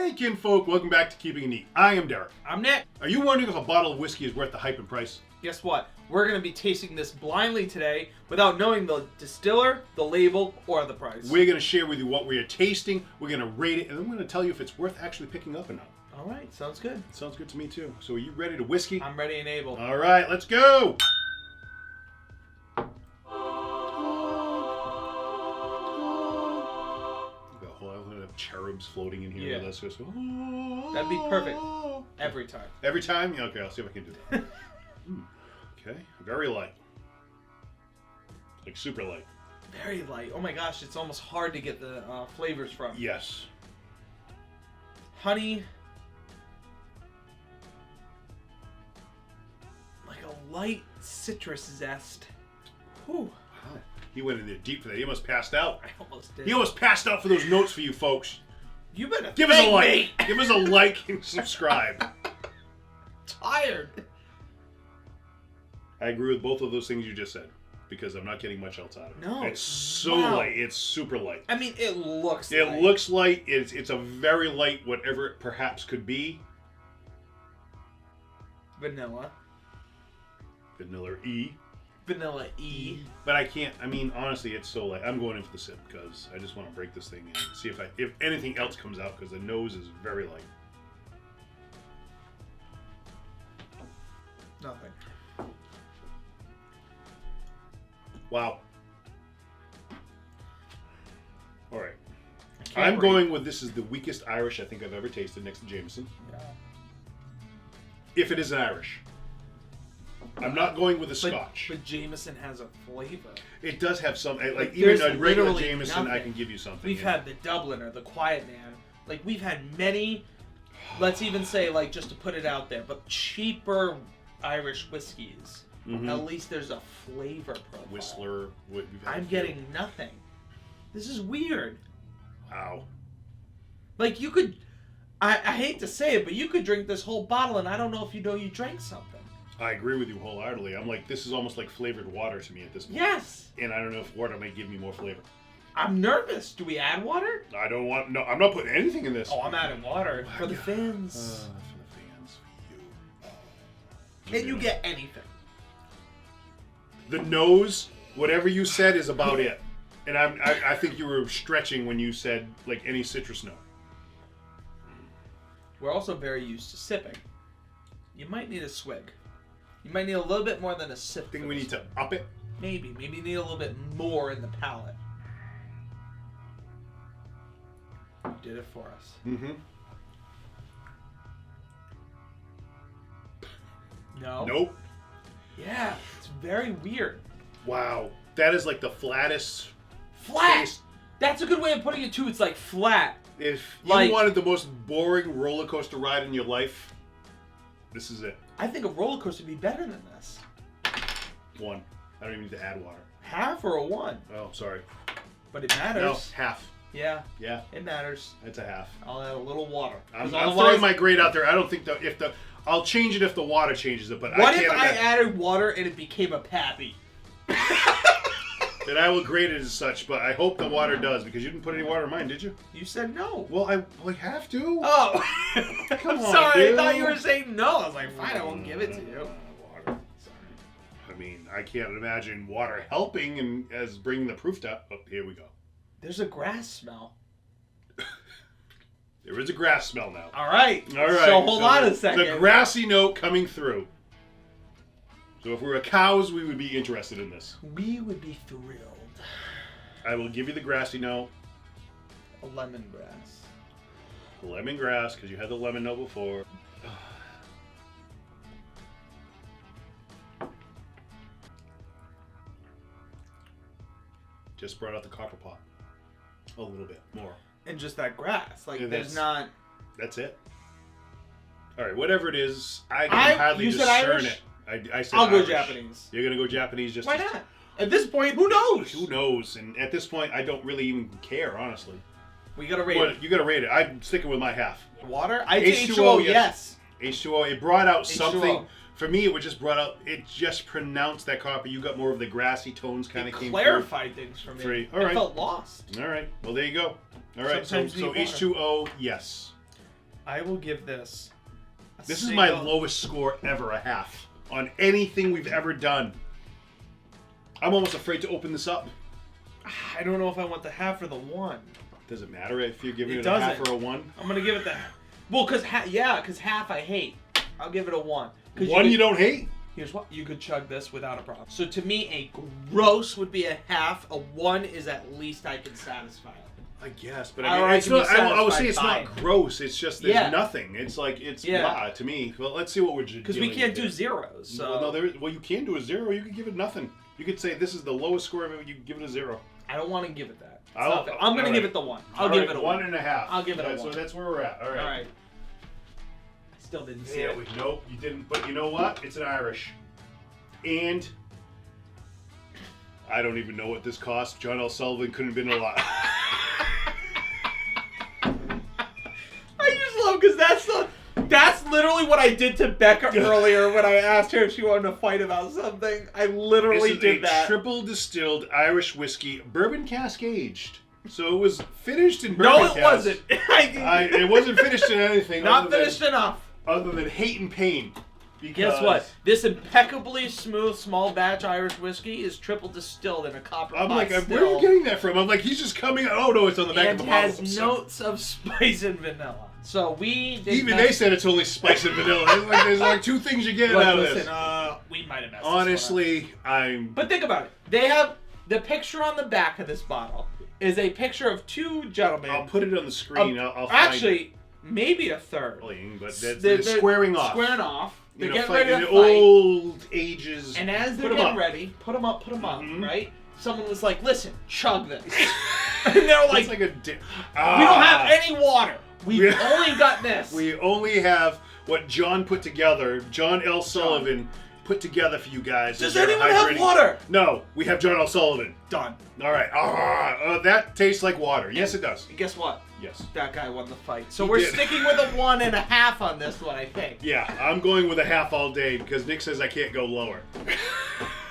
Hey kinfolk, welcome back to Keeping It Neat. I am Derek. I'm Nick. Are you wondering if a bottle of whiskey is worth the hype and price? Guess what? We're going to be tasting this blindly today without knowing the distiller, the label, or the price. We're going to share with you what we are tasting, we're going to rate it, and then we're going to tell you if it's worth actually picking up or not. All right, sounds good. Sounds good to me too. So are you ready to whiskey? I'm ready and able. All right, let's go! Cherubs floating in here with us. Just, that'd be perfect. Every time. Every time? Yeah, okay, I'll see if I can do that. Okay, very light. Like super light. Very light. Oh my gosh, it's almost hard to get the flavors from. Yes. Honey. Like a light citrus zest. Whew. Wow. He went in there deep for that. He almost passed out. I almost did. He almost passed out for those notes for you folks. You better give us a like. Give us a like and subscribe. Tired. I agree with both of those things you just said because I'm not getting much else out of it. No. It's so light. It's super light. I mean, it looks light. It looks light. It's a very light, whatever it perhaps could be. Vanilla. Vanilla E. Vanilla E. But I can't, I mean, honestly, it's so light. I'm going in for the sip because I just want to break this thing and see if anything else comes out because the nose is very light. Nothing. Wow. All right. I'm going with this is the weakest Irish I think I've ever tasted next to Jameson. Yeah. If it is an Irish. I'm not going with a Scotch. But Jameson has a flavor. It does have some, like even a regular Jameson, nothing. I can give you something. We've had the Dubliner, the Quiet Man. Like, we've had many, let's even say, like, just to put it out there, but cheaper Irish whiskeys. Mm-hmm. At least there's a flavor profile. Whistler. I'm getting nothing. This is weird. Wow. Like, you could, I hate to say it, but you could drink this whole bottle and I don't know if you know you drank something. I agree with you wholeheartedly. I'm like, this is almost like flavored water to me at this point. Yes. And I don't know if water may give me more flavor. I'm nervous. Do we add water? I don't want, no, I'm not putting anything in this. Oh, I'm adding water. Oh, for the fans. For the fans, for you. Can you get anything? The nose, whatever you said is about it. And I think you were stretching when you said, like, any citrus note. We're also very used to sipping. You might need a swig. You might need a little bit more than a sip. Think we need to up it? Maybe you need a little bit more in the palate. You did it for us. Mm-hmm. No? Nope. Yeah, it's very weird. Wow. That is like the flattest. Flat! Taste. That's a good way of putting it too. It's like flat. If you like, wanted the most boring roller coaster ride in your life, this is it. I think a roller coaster would be better than this. One. I don't even need to add water. Half or a one? Oh, sorry. But it matters. No, half. Yeah. Yeah. It matters. It's a half. I'll add a little water. I'm throwing my grade out there. I don't think I'll change it if the water changes it, but what if I added water and it became a pappy? Then I will grade it as such, but I hope the water does, because you didn't put any water in mine, did you? You said no. Well, I have to. Oh. Come on, sorry, dude. I thought you were saying no. I was like, fine, I won't give it to you. Water. Sorry. I mean, I can't imagine water helping and as bringing the proof down. Oh, here we go. There's a grass smell. There is a grass smell now. All right. All right. So hold on a second. The grassy note coming through. So if we were cows, we would be interested in this. We would be thrilled. I will give you the grassy note. A lemongrass. Lemongrass, because you had the lemon note before. Just brought out the copper pot. A little bit more. And just that grass. Like, there's not... That's it. All right, whatever it is, I can hardly discern Irish? it. I said I'll go Irish. Japanese. You're going to go Japanese just Why not? At this point, who knows? Who knows? And at this point, I don't really even care, honestly. We got to rate it. You got to rate it. I'm sticking with my half. Water? I say H2O, yes. H2O. It brought out H2O. something. For me, it just pronounced that copper. You got more of the grassy tones kind of came through. Clarified things for me. Free. All right. I felt lost. All right. Well, there you go. All right. Sometimes So you need H2O, yes. I will give this. This is my lowest score ever, a half, on anything we've ever done. I'm almost afraid to open this up. I don't know if I want the half or the 1. Does it matter if you're giving it a half or a 1? I'm gonna give it the. Well, because half I hate. I'll give it a 1. One you don't hate? Here's what, you could chug this without a problem. So to me, a gross would be a half. A 1 is at least I can satisfy it. I guess, but I mean, it's not. I would say it's not gross. It's just there's nothing. It's like blah to me. Well, let's see what we're doing. Because we can't do zeros. So well, you can do a 0. You can give it nothing. You could say this is the lowest score of it. You can give it a 0. I don't want to give it that. I'm gonna give it the 1. I'll give it a 1. 1.5. I'll give it a 1. So that's where we're at. All right. All right. I still didn't see it. Nope, you didn't. But you know what? It's an Irish, and I don't even know what this cost. John L. Sullivan couldn't have been a lot. I just love because that's literally what I did to Becca earlier when I asked her if she wanted to fight about something. I literally did that. This is a triple distilled Irish whiskey, bourbon cask aged. So it was finished in bourbon cask. No, it wasn't. It wasn't finished in anything. Not finished enough. Other than hate and pain. Guess what? This impeccably smooth small batch Irish whiskey is triple distilled in a copper pot. I'm like, where are you getting that from? I'm like, he's just coming. Oh no, it's on the back of the bottle. And has notes of spice and vanilla. So they said it's only spice and vanilla. There's like 2 things you get out of this. We might have messed Honestly, But think about it. They have the picture on the back of this bottle is a picture of 2 gentlemen. I'll put it on the screen. I'll actually, maybe a third. But they're squaring off. Squaring off. They're getting ready to fight. Old ages. And as they're getting ready, put them up, right? Someone was like, listen, chug this. And they're like, we don't have any water. We've only got this. We only have what John put together. John L. Sullivan put together for you guys. Does anyone have water? No, we have John L. Sullivan. Done. All right. That tastes like water. Yes, it does. And guess what? Yes. That guy won the fight. So we're sticking with a 1.5 on this one, I think. Yeah, I'm going with a half all day because Nick says I can't go lower.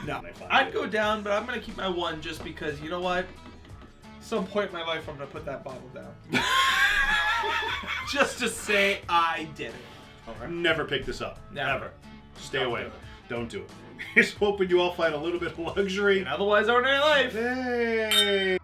No. I'd go down, but I'm going to keep my 1 just because, you know what? Some point in my life, I'm going to put that bottle down. Just to say I did it. Okay. Never pick this up. Never. Stay away. Don't do it. Just hoping you all find a little bit of luxury. And otherwise, ordinary life. Hey.